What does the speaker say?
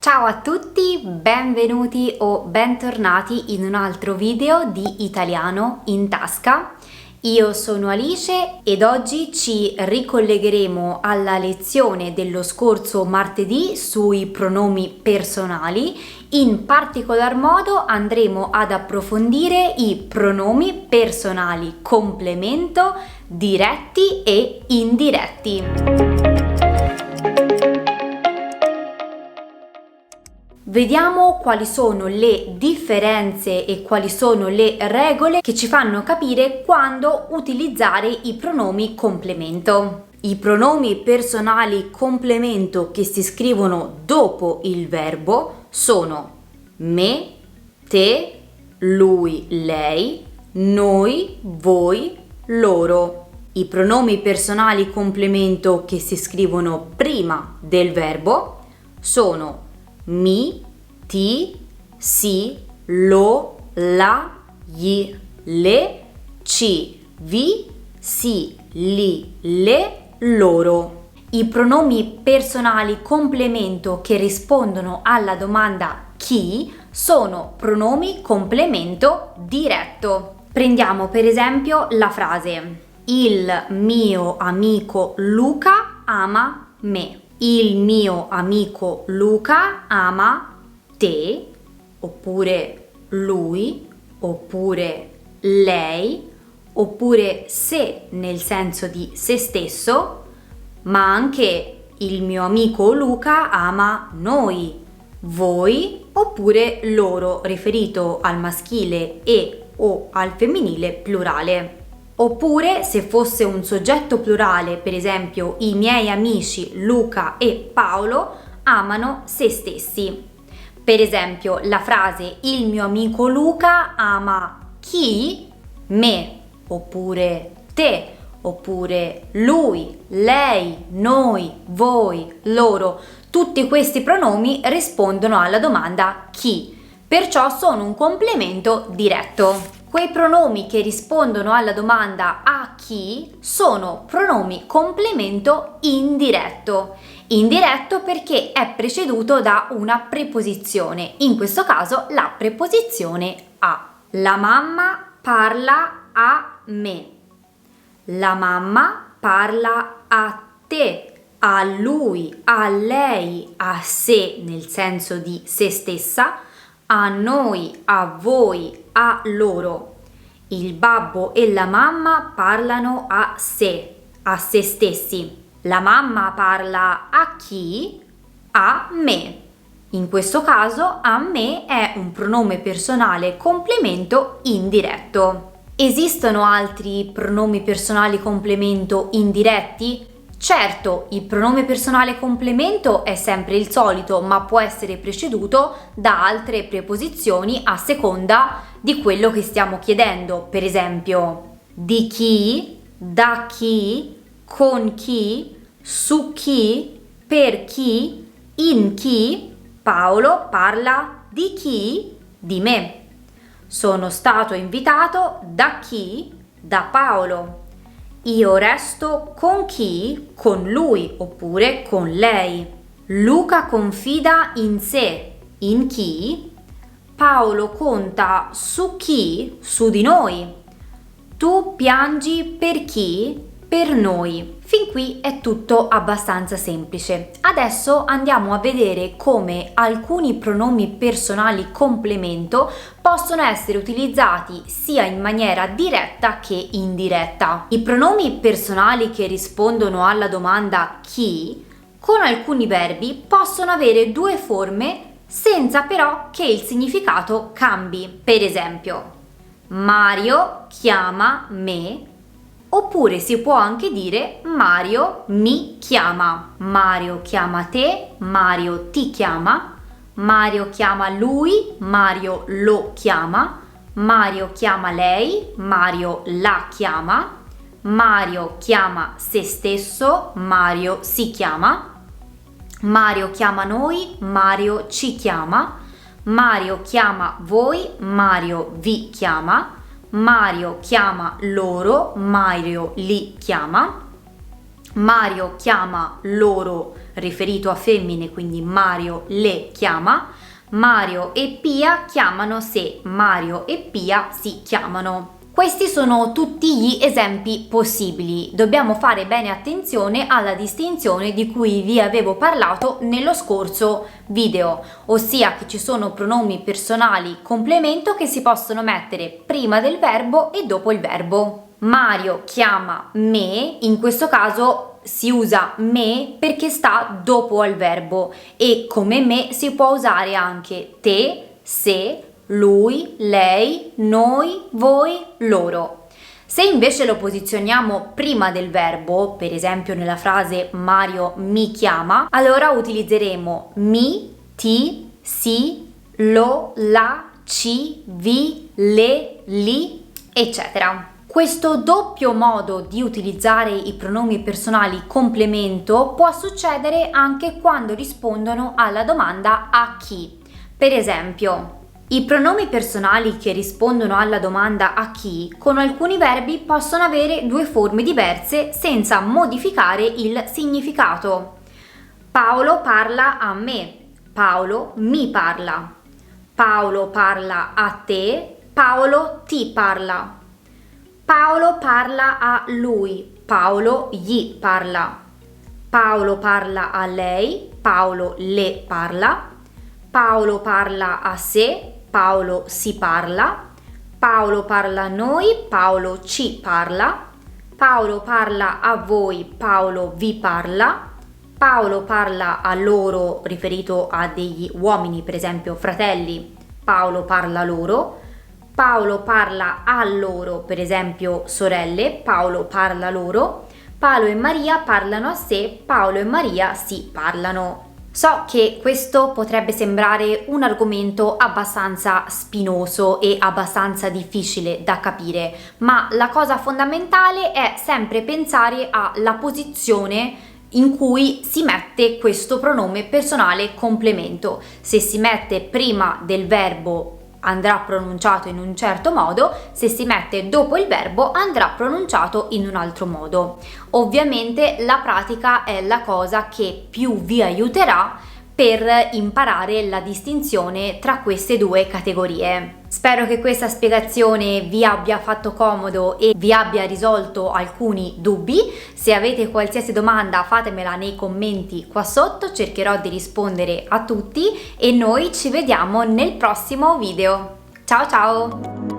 Ciao a tutti, benvenuti o bentornati in un altro video di Italiano in tasca. Io sono Alice ed oggi ci ricollegheremo alla lezione dello scorso martedì sui pronomi personali. In particolar modo andremo ad approfondire i pronomi personali complemento, diretti e indiretti. Vediamo quali sono le differenze e quali sono le regole che ci fanno capire quando utilizzare i pronomi complemento. I pronomi personali complemento che si scrivono dopo il verbo sono me, te, lui, lei, noi, voi, loro. I pronomi personali complemento che si scrivono prima del verbo sono mi, ti, si, lo, la, gli, le, ci, vi, si, li, le, loro. I pronomi personali complemento che rispondono alla domanda chi sono pronomi complemento diretto. Prendiamo per esempio la frase: il mio amico Luca ama me. Il mio amico Luca ama te, oppure lui, oppure lei, oppure se nel senso di se stesso, ma anche il mio amico Luca ama noi, voi, oppure loro, riferito al maschile e o al femminile plurale. Oppure se fosse un soggetto plurale, per esempio i miei amici Luca e Paolo amano se stessi. Per esempio la frase il mio amico Luca ama chi? Me, oppure te, oppure lui, lei, noi, voi, loro. Tutti questi pronomi rispondono alla domanda chi, perciò sono un complemento diretto. Quei pronomi che rispondono alla domanda a chi sono pronomi complemento indiretto. Indiretto perché è preceduto da una preposizione, in questo caso la preposizione a. La mamma parla a me. La mamma parla a te, a lui, a lei, a sé nel senso di se stessa, a noi, a voi, a loro. Il babbo e la mamma parlano a sé, a se stessi. La mamma parla a chi? A me. In questo caso a me è un pronome personale complemento indiretto. Esistono altri pronomi personali complemento indiretti? Certo, il pronome personale complemento è sempre il solito, ma può essere preceduto da altre preposizioni a seconda di quello che stiamo chiedendo. Per esempio, di chi, da chi, con chi, su chi, per chi, in chi. Paolo parla di chi? Di me. Sono stato invitato da chi? Da Paolo. Io resto con chi? Con lui oppure con lei. Luca confida in sé. In chi? Paolo conta su chi? Su di noi. Tu piangi per chi? Per noi. Fin qui è tutto abbastanza semplice. Adesso andiamo a vedere come alcuni pronomi personali complemento possono essere utilizzati sia in maniera diretta che indiretta. I pronomi personali che rispondono alla domanda chi, con alcuni verbi possono avere due forme senza però che il significato cambi. Per esempio, Mario chiama me. Oppure si può anche dire Mario mi chiama. Mario chiama te, Mario ti chiama. Mario chiama lui, Mario lo chiama. Mario chiama lei, Mario la chiama. Mario chiama se stesso, Mario si chiama. Mario chiama noi, Mario ci chiama. Mario chiama voi, Mario vi chiama. Mario chiama loro, Mario li chiama. Mario chiama loro, riferito a femmine, quindi Mario le chiama. Mario e Pia chiamano se Mario e Pia si chiamano. Questi sono tutti gli esempi possibili. Dobbiamo fare bene attenzione alla distinzione di cui vi avevo parlato nello scorso video, ossia che ci sono pronomi personali complemento che si possono mettere prima del verbo e dopo il verbo. Mario chiama me, in questo caso si usa me perché sta dopo al verbo, e come me si può usare anche te, se, lui, lei, noi, voi, loro. Se invece lo posizioniamo prima del verbo, per esempio nella frase Mario mi chiama, allora utilizzeremo mi, ti, si, lo, la, ci, vi, le, li, eccetera. Questo doppio modo di utilizzare i pronomi personali complemento può succedere anche quando rispondono alla domanda a chi. Per esempio, i pronomi personali che rispondono alla domanda a chi con alcuni verbi possono avere due forme diverse senza modificare il significato. Paolo parla a me, Paolo mi parla. Paolo parla a te, Paolo ti parla. Paolo parla a lui, Paolo gli parla. Paolo parla a lei, Paolo le parla. Paolo parla a sé, Paolo si parla. Paolo parla a noi, Paolo ci parla. Paolo parla a voi, Paolo vi parla. Paolo parla a loro, riferito a degli uomini, per esempio fratelli, Paolo parla loro. Paolo parla a loro, per esempio sorelle, Paolo parla loro. Paolo e Maria parlano a sé, Paolo e Maria si parlano. So che questo potrebbe sembrare un argomento abbastanza spinoso e abbastanza difficile da capire, ma la cosa fondamentale è sempre pensare alla posizione in cui si mette questo pronome personale complemento. Se si mette prima del verbo andrà pronunciato in un certo modo, se si mette dopo il verbo andrà pronunciato in un altro modo. Ovviamente la pratica è la cosa che più vi aiuterà per imparare la distinzione tra queste due categorie. Spero che questa spiegazione vi abbia fatto comodo e vi abbia risolto alcuni dubbi. Se avete qualsiasi domanda fatemela nei commenti qua sotto, cercherò di rispondere a tutti e noi ci vediamo nel prossimo video. Ciao ciao!